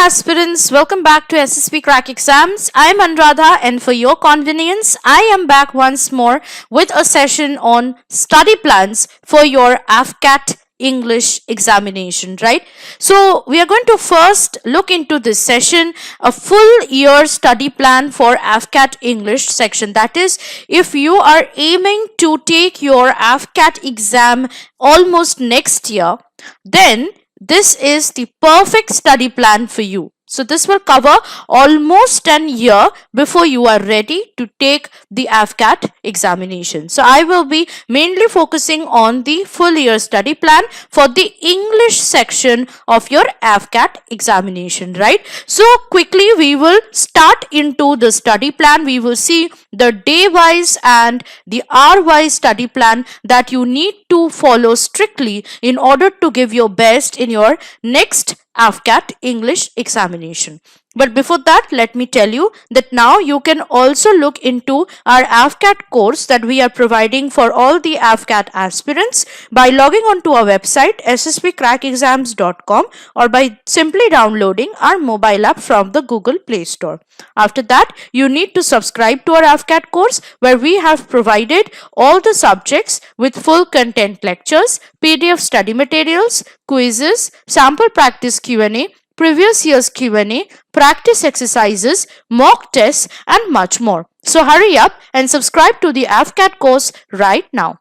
aspirants, welcome back to SSB Crack Exams. I'm Anuradha, and for your convenience, I am back once more with a session on study plans for your AFCAT English examination, right? So we are going to first look into this session a full year study plan for AFCAT English section. That is, if you are aiming to take your AFCAT exam almost next year, then this is the perfect study plan for you. So this will cover almost an year before you are ready to take the AFCAT examination. So I will be mainly focusing on the full year study plan for the English section of your AFCAT examination, right? So quickly we will start into the study plan. We will see the day-wise and the hour-wise study plan that you need to follow strictly in order to give your best in your next AFCAT English examination. But before that, let me tell you that now you can also look into our AFCAT course that we are providing for all the AFCAT aspirants by logging on to our website ssbcrackexams.com or by simply downloading our mobile app from the Google Play Store. After that, you need to subscribe to our AFCAT course where we have provided all the subjects with full content lectures, PDF study materials, quizzes, sample practice Q&A, previous year's Q&A, practice exercises, mock tests, and much more. So hurry up and subscribe to the AFCAT course right now.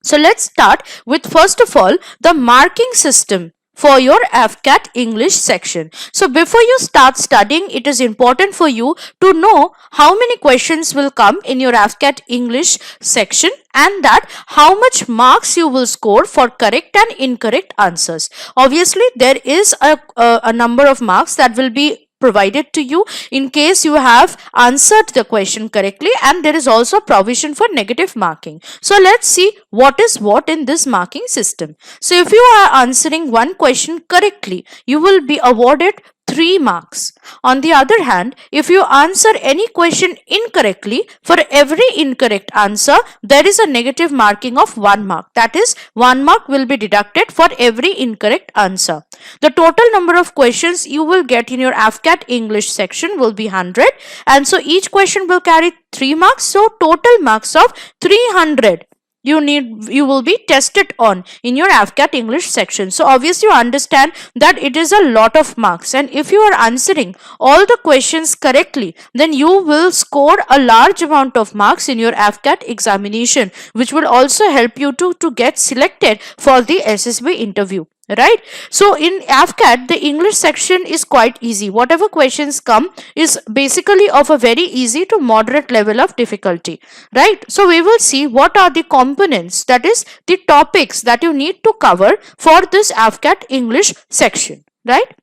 So let's start with first of all the marking system for your AFCAT English section. So before you start studying, it is important for you to know how many questions will come in your AFCAT English section and that how much marks you will score for correct and incorrect answers. Obviously, there is a number of marks that will be provided to you in case you have answered the question correctly, and there is also provision for negative marking. So let's see what is what in this marking system. So if you are answering one question correctly, you will be awarded 3 marks. On the other hand, if you answer any question incorrectly, for every incorrect answer, there is a negative marking of 1 mark. That is, 1 mark will be deducted for every incorrect answer. The total number of questions you will get in your AFCAT English section will be 100, and so each question will carry 3 marks. So total marks of 300 you will be tested on in your AFCAT English section. So obviously you understand that it is a lot of marks, and if you are answering all the questions correctly, then you will score a large amount of marks in your AFCAT examination, which will also help you to get selected for the SSB interview. Right? So in AFCAT, the English section is quite easy. Whatever questions come is basically of a very easy to moderate level of difficulty. Right? So we will see what are the components, that is the topics that you need to cover for this AFCAT English section. Right?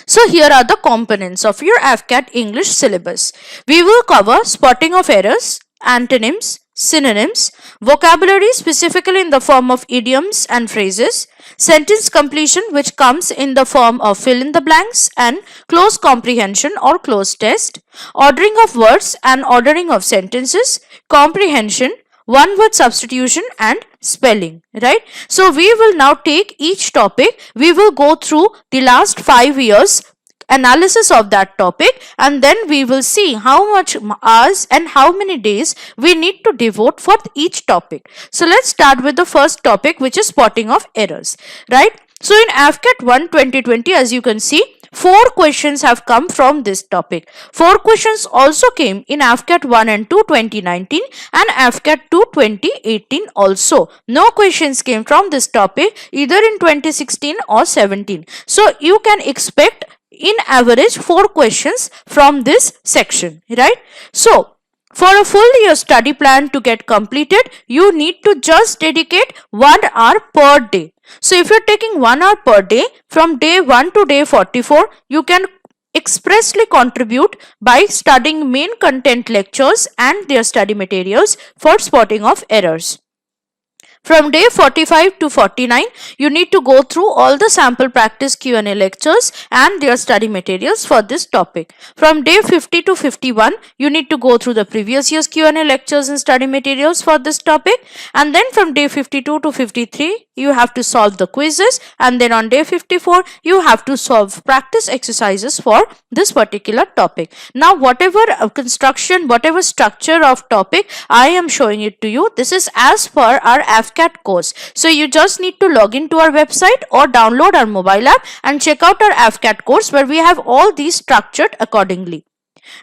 So here are the components of your AFCAT English syllabus. We will cover spotting of errors, antonyms, synonyms, vocabulary specifically in the form of idioms and phrases, sentence completion which comes in the form of fill in the blanks and close comprehension or close test, ordering of words and ordering of sentences, comprehension, one word substitution and spelling, right? So we will now take each topic. We will go through the last 5 years analysis of that topic, and then we will see how much hours and how many days we need to devote for each topic. So let's start with the first topic, which is spotting of errors, right? So in AFCAT 1 2020, as you can see, 4 questions have come from this topic. 4 questions also came in AFCAT 1 and 2 2019 and AFCAT 2 2018 also. No questions came from this topic either in 2016 or 17. So you can expect in average 4 questions from this section, right? So for a full year study plan to get completed, you need to just dedicate 1 hour per day. So if you're taking 1 hour per day from day 1 to day 44, you can expressly contribute by studying main content lectures and their study materials for spotting of errors. From day 45 to 49, you need to go through all the sample practice Q&A lectures and their study materials for this topic. From day 50 to 51, you need to go through the previous year's Q&A lectures and study materials for this topic. And then from day 52 to 53, you have to solve the quizzes. And then on day 54, you have to solve practice exercises for this particular topic. Now, whatever construction, whatever structure of topic, I am showing it to you. This is as per our AFCAT course. So you just need to log into our website or download our mobile app and check out our AFCAT course where we have all these structured accordingly.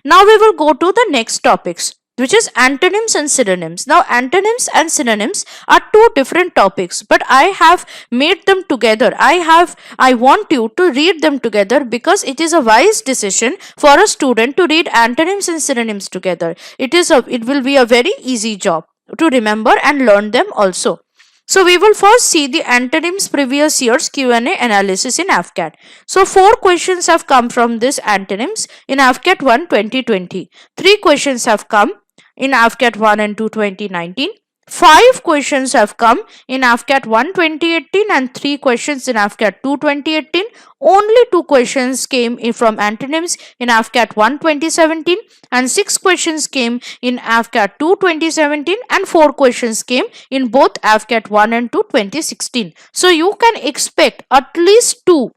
Now we will go to the next topics, which is antonyms and synonyms. Now antonyms and synonyms are two different topics, but I have made them together. I want you to read them together because it is a wise decision for a student to read antonyms and synonyms together. It will be a very easy job to remember and learn them also. So we will first see the antonyms previous year's Q&A analysis in AFCAT. So 4 questions have come from this antonyms in AFCAT 1 2020. 3 questions have come in AFCAT 1 and 2 2019. 5 questions have come in AFCAT 1 2018 and 3 questions in AFCAT 2 2018. Only 2 questions came from antonyms in AFCAT 1 2017 and 6 questions came in AFCAT 2 2017 and 4 questions came in both AFCAT 1 and 2 2016. So you can expect at least 2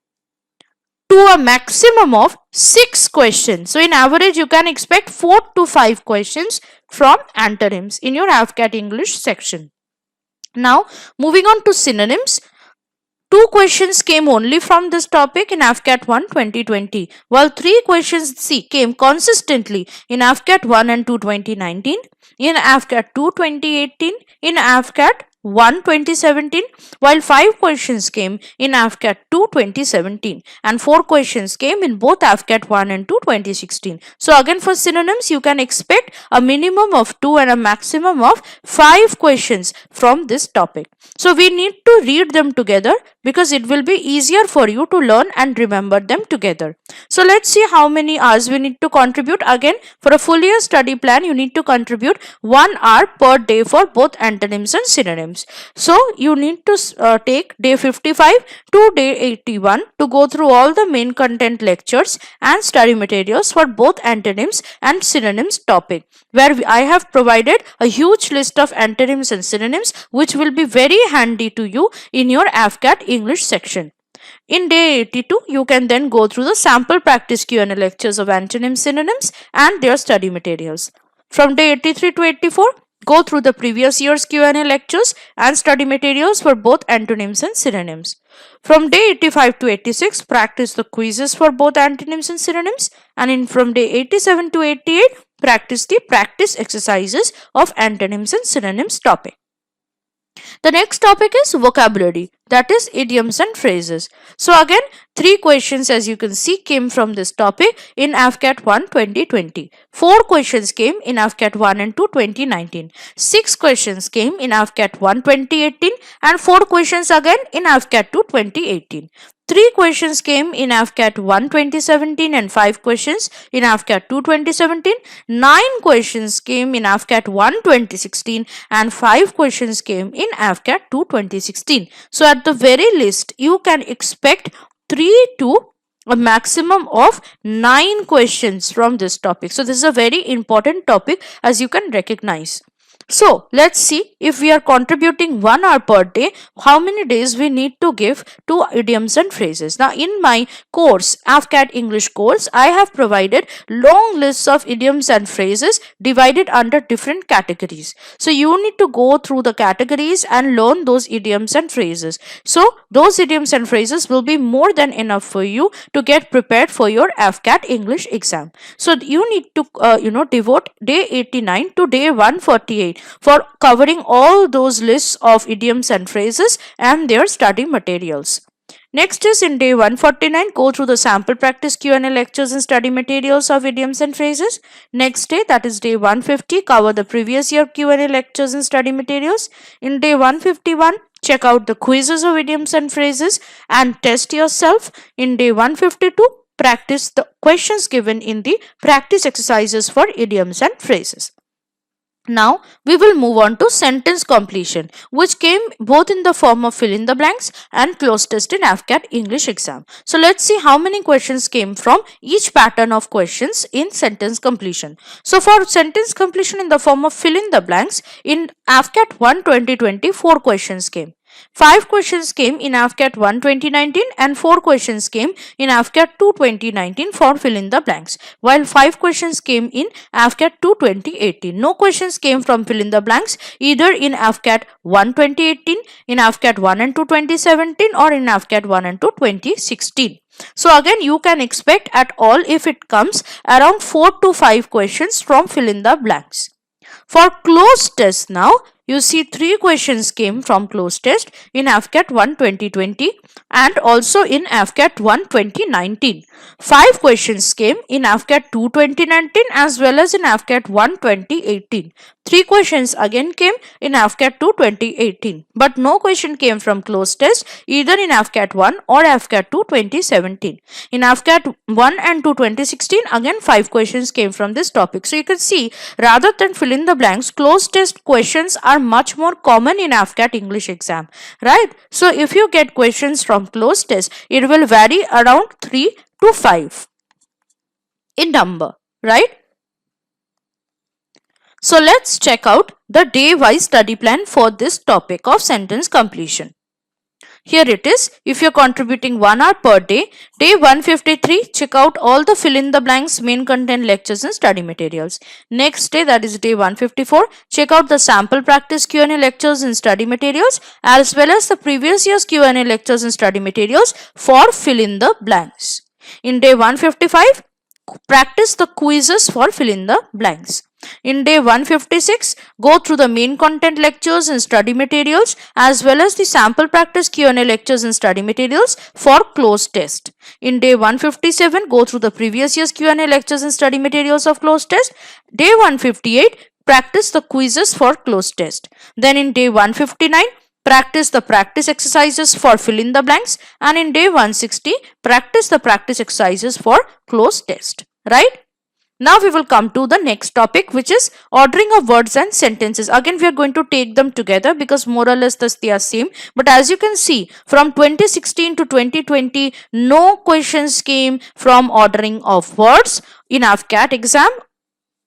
to a maximum of 6 questions. So in average you can expect 4 to 5 questions from antonyms in your AFCAT English section. Now moving on to synonyms. 2 questions came only from this topic in AFCAT 1 2020, while 3 questions came consistently in AFCAT 1 and 2 2019, in AFCAT 2 2018, in AFCAT 1 2017, while 5 questions came in AFCAT 2 2017 and 4 questions came in both AFCAT 1 and 2 2016. So again for synonyms you can expect a minimum of 2 and a maximum of 5 questions from this topic. So we need to read them together because it will be easier for you to learn and remember them together. So let's see how many hours we need to contribute. Again, for a full year study plan you need to contribute 1 hour per day for both antonyms and synonyms. So you need to take day 55 to day 81 to go through all the main content lectures and study materials for both antonyms and synonyms topic, where I have provided a huge list of antonyms and synonyms which will be very handy to you in your AFCAT English section. In day 82, you can then go through the sample practice Q&A lectures of antonyms, synonyms and their study materials. From day 83 to 84, go through the previous year's Q&A lectures and study materials for both antonyms and synonyms. From day 85 to 86, practice the quizzes for both antonyms and synonyms. And from day 87 to 88, practice the practice exercises of antonyms and synonyms topic. The next topic is vocabulary, that is idioms and phrases. So again, 3 questions as you can see came from this topic in AFCAT 1 2020. 4 questions came in AFCAT 1 and 2 2019. 6 questions came in AFCAT 1 2018 and 4 questions again in AFCAT 2 2018. 3 questions came in AFCAT 1 2017 and 5 questions in AFCAT 2 2017. 9 questions came in AFCAT 1 2016 and 5 questions came in AFCAT 2 2016. So at the very least you can expect 3 to a maximum of 9 questions from this topic. So this is a very important topic as you can recognize. So let's see, if we are contributing 1 hour per day, how many days we need to give to idioms and phrases. Now in my course, AFCAT English course, I have provided long lists of idioms and phrases divided under different categories. So you need to go through the categories and learn those idioms and phrases. So those idioms and phrases will be more than enough for you to get prepared for your AFCAT English exam. So you need to devote day 89 to day 148 for covering all those lists of idioms and phrases and their study materials. Next is in day 149, go through the sample practice Q&A lectures and study materials of idioms and phrases. Next day, that is day 150, cover the previous year Q&A lectures and study materials. In day 151, check out the quizzes of idioms and phrases and test yourself. In day 152, practice the questions given in the practice exercises for idioms and phrases. Now we will move on to sentence completion, which came both in the form of fill in the blanks and cloze test in AFCAT English exam. So let's see how many questions came from each pattern of questions in sentence completion. So for sentence completion in the form of fill in the blanks, in AFCAT 1 2020, 4 questions came. 5 questions came in AFCAT 1 2019 and 4 questions came in AFCAT 2 2019 for fill in the blanks, while 5 questions came in AFCAT 2 2018. No questions came from fill in the blanks either in AFCAT 1 2018, in AFCAT 1 and 2 2017 or in AFCAT 1 and 2 2016. So again you can expect at all if it comes around 4 to 5 questions from fill in the blanks. For cloze test now, you see 3 questions came from cloze test in AFCAT 1 2020 and also in AFCAT 1 2019. 5 questions came in AFCAT 2 2019 as well as in AFCAT 1 2018. 3 questions again came in AFCAT 2 2018, but no question came from cloze test either in AFCAT 1 or AFCAT 2 2017. In AFCAT 1 and 2 2016, again 5 questions came from this topic. So you can see, rather than fill in the blanks, cloze test questions are much more common in AFCAT English exam, right? So if you get questions from cloze test, it will vary around 3 to 5 in number, right? So let's check out the day-wise study plan for this topic of sentence completion. Here it is. If you're contributing 1 hour per day, day 153, check out all the fill in the blanks, main content lectures and study materials. Next day, that is day 154, check out the sample practice Q&A lectures and study materials as well as the previous year's Q&A lectures and study materials for fill in the blanks. In day 155, practice the quizzes for fill in the blanks. In day 156, go through the main content lectures and study materials as well as the sample practice Q&A lectures and study materials for cloze test. In day 157, go through the previous year's Q&A lectures and study materials of cloze test. Day 158, practice the quizzes for cloze test. Then in day 159, practice the practice exercises for fill in the blanks, and in day 160, practice the practice exercises for cloze test, right? Now we will come to the next topic, which is ordering of words and sentences. Again, we are going to take them together because more or less they are same. But as you can see, from 2016 to 2020, no questions came from ordering of words in AFCAT exam,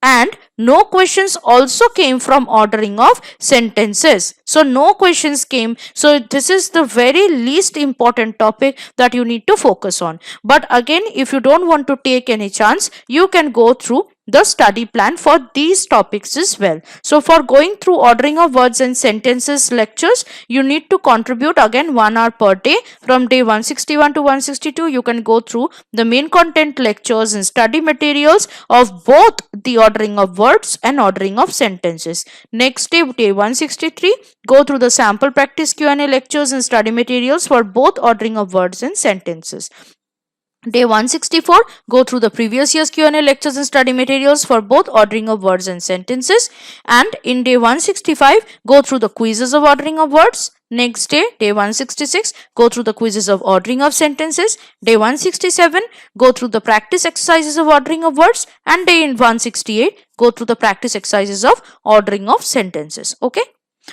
and no questions also came from ordering of sentences. So no questions came. So this is the very least important topic that you need to focus on. But again, if you don't want to take any chance, you can go through the study plan for these topics as well. So for going through ordering of words and sentences lectures, you need to contribute again 1 hour per day. From day 161 to 162, you can go through the main content lectures and study materials of both the ordering of words and ordering of sentences. Next day, day 163, go through the sample practice Q&A lectures and study materials for both ordering of words and sentences. Day 164, go through the previous year's Q&A lectures and study materials for both ordering of words and sentences. And in day 165, go through the quizzes of ordering of words. Next day, day 166, go through the quizzes of ordering of sentences. Day 167, go through the practice exercises of ordering of words. And day 168, go through the practice exercises of ordering of sentences. Okay.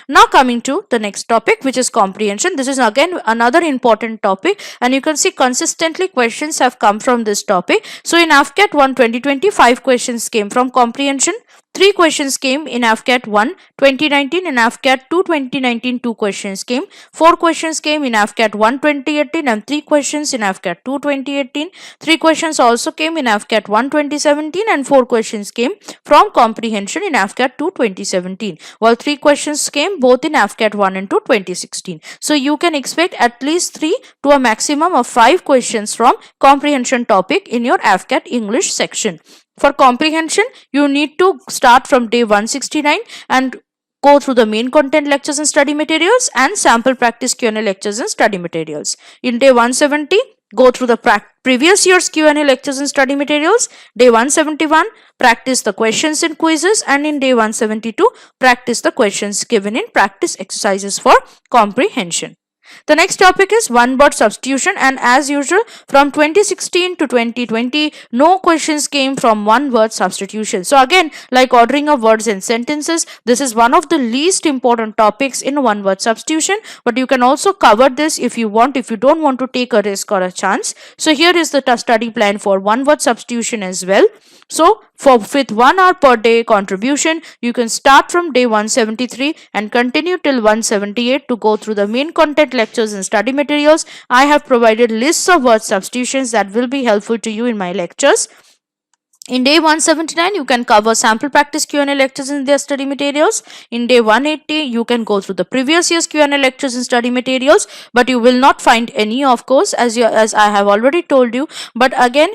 Now coming to the next topic, which is comprehension. This is again another important topic, and you can see consistently questions have come from this topic. So in AFCAT 1 2020, 5 questions came from comprehension. 3 questions came in AFCAT 1 2019. In AFCAT 2 2019, 2 questions came. 4 questions came in AFCAT 1 2018 and 3 questions in AFCAT 2 2018. 3 questions also came in AFCAT 1 2017 and 4 questions came from comprehension in AFCAT 2 2017. While 3 questions came both in AFCAT 1 and 2 2016. So you can expect at least 3 to a maximum of 5 questions from comprehension topic in your AFCAT English section. For comprehension, you need to start from day 169 and go through the main content lectures and study materials and sample practice Q&A lectures and study materials. In day 170, go through the previous year's Q&A lectures and study materials. Day 171, practice the questions in quizzes, and in day 172, practice the questions given in practice exercises for comprehension. The next topic is one word substitution, and as usual from 2016 to 2020 no questions came from one word substitution. So again, like ordering of words and sentences, this is one of the least important topics in one word substitution, but you can also cover this if you want, if you don't want to take a risk or a chance. So here is the study plan for one word substitution as well. So with 1 hour per day contribution, you can start from day 173 and continue till 178 to go through the main content lectures and study materials. I have provided lists of word substitutions that will be helpful to you in my lectures. In day 179, you can cover sample practice Q&A lectures in their study materials. In day 180, you can go through the previous year's Q&A lectures and study materials, but you will not find any, of course, as I have already told you. But again,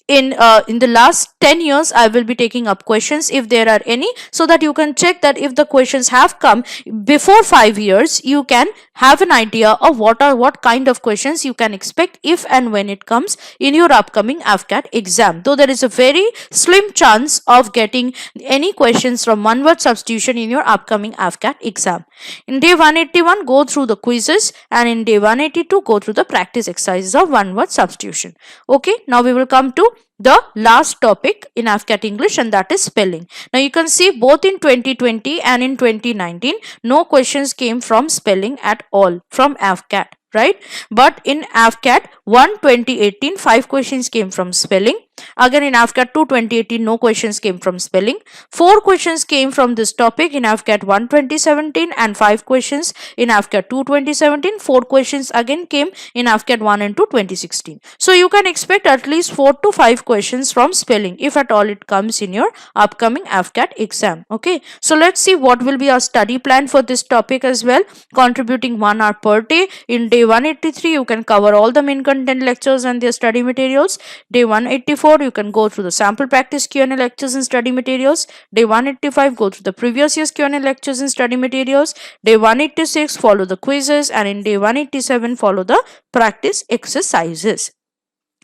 in the last 10 years I will be taking up questions if there are any, so that you can check that if the questions have come before 5 years, you can have an idea of what kind of questions you can expect if and when it comes in your upcoming AFCAT exam. Though there is a very slim chance of getting any questions from one word substitution in your upcoming AFCAT exam. In day 181, go through the quizzes, and in day 182, go through the practice exercises of one word substitution. Okay, now we will come to the last topic in AFCAT English, and that is spelling. Now you can see both in 2020 and in 2019 no questions came from spelling at all from AFCAT, right? But in AFCAT 1 2018 5 questions came from spelling. Again in AFCAT 2 2018 no questions came from spelling. 4 questions came from this topic in AFCAT 1 2017 and 5 questions in AFCAT 2 2017. 4 questions again came in AFCAT 1 and 2 2016. So you can expect at least 4 to 5 questions from spelling if at all it comes in your upcoming AFCAT exam. Okay, so let's see what will be our study plan for this topic as well. Contributing 1 hour per day. In day 183 you can cover all the main content lectures and their study materials. Day 184 you can go through the sample practice Q&A lectures and study materials. Day 185 go through the previous year's Q&A lectures and study materials. Day 186 follow the quizzes, and in day 187 follow the practice exercises.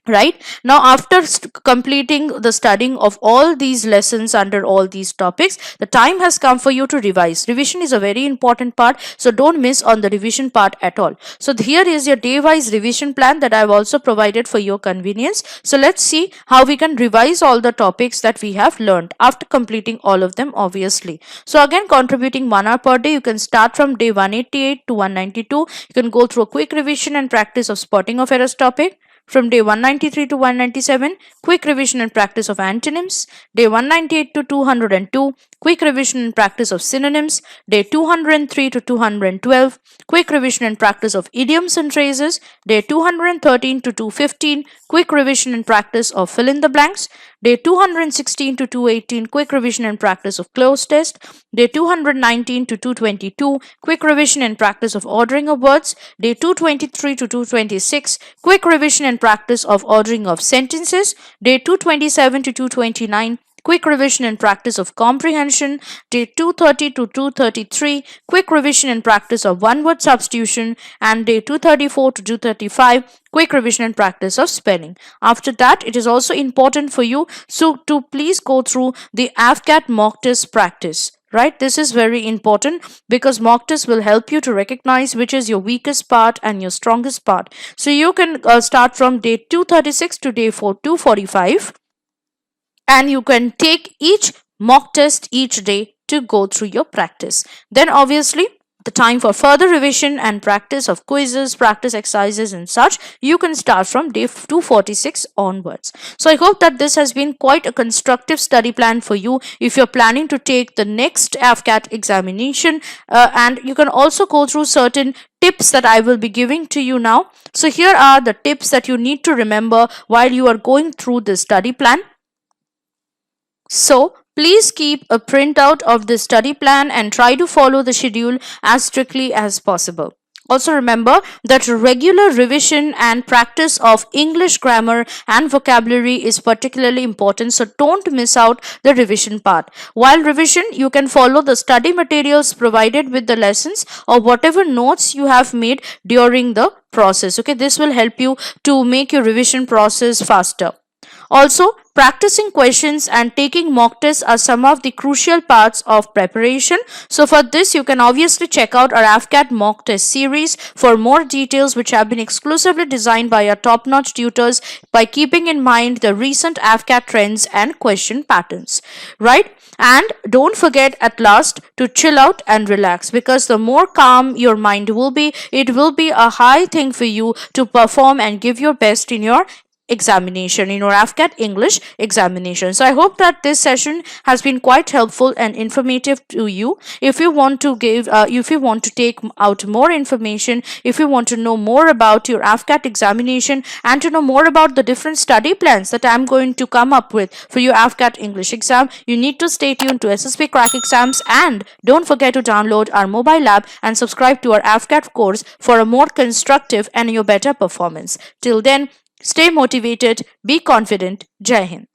Right now, after completing the studying of all these lessons under all these topics, the time has come for you to revise. Revision is a very important part, so don't miss on the revision part at all. So here is your day wise revision plan that I have also provided for your convenience. So let's see how we can revise all the topics that we have learned after completing all of them, obviously. So again, contributing 1 hour per day, you can start from day 188 to 192. You can go through a quick revision and practice of spotting of errors topic. From day 193 to 197, quick revision and practice of antonyms. Day 198 to 202, quick revision and practice of synonyms. Day 203 to 212, quick revision and practice of idioms and phrases. Day 213 to 215, quick revision and practice of fill in the blanks. Day 216 to 218, quick revision and practice of cloze test. Day 219 to 222, quick revision and practice of ordering of words. Day 223 to 226, quick revision and practice of ordering of sentences. Day 227 to 229, quick revision and practice of comprehension. Day 230 to 233, quick revision and practice of one word substitution. And day 234 to 235, quick revision and practice of spelling. After that, it is also important for you to please go through the AFCAT mock test practice. Right, this is very important because mock test will help you to recognize which is your weakest part and your strongest part. So you can start from day 236 to day 245, and you can take each mock test each day to go through your practice. Then obviously the time for further revision and practice of quizzes, practice exercises and such, you can start from day 246 onwards. So I hope that this has been quite a constructive study plan for you if you're planning to take the next AFCAT examination, and you can also go through certain tips that I will be giving to you now. So here are the tips that you need to remember while you are going through this study plan. So please keep a printout of the study plan and try to follow the schedule as strictly as possible. Also remember that regular revision and practice of English grammar and vocabulary is particularly important, so don't miss out the revision part. While revision, you can follow the study materials provided with the lessons or whatever notes you have made during the process. Okay, this will help you to make your revision process faster. Also, practicing questions and taking mock tests are some of the crucial parts of preparation. So for this, you can obviously check out our AFCAT mock test series for more details, which have been exclusively designed by our top-notch tutors by keeping in mind the recent AFCAT trends and question patterns, right? And don't forget at last to chill out and relax, because the more calm your mind will be, it will be a high thing for you to perform and give your best in your examination, in your AFCAT English examination. So I hope that this session has been quite helpful and informative to you. If you want to if you want to take out more information, if you want to know more about your AFCAT examination and to know more about the different study plans that I'm going to come up with for your AFCAT English exam, you need to stay tuned to SSP Crack Exams, and don't forget to download our mobile app and subscribe to our AFCAT course for a more constructive and your better performance. Till then, stay motivated, be confident. Jai Hind.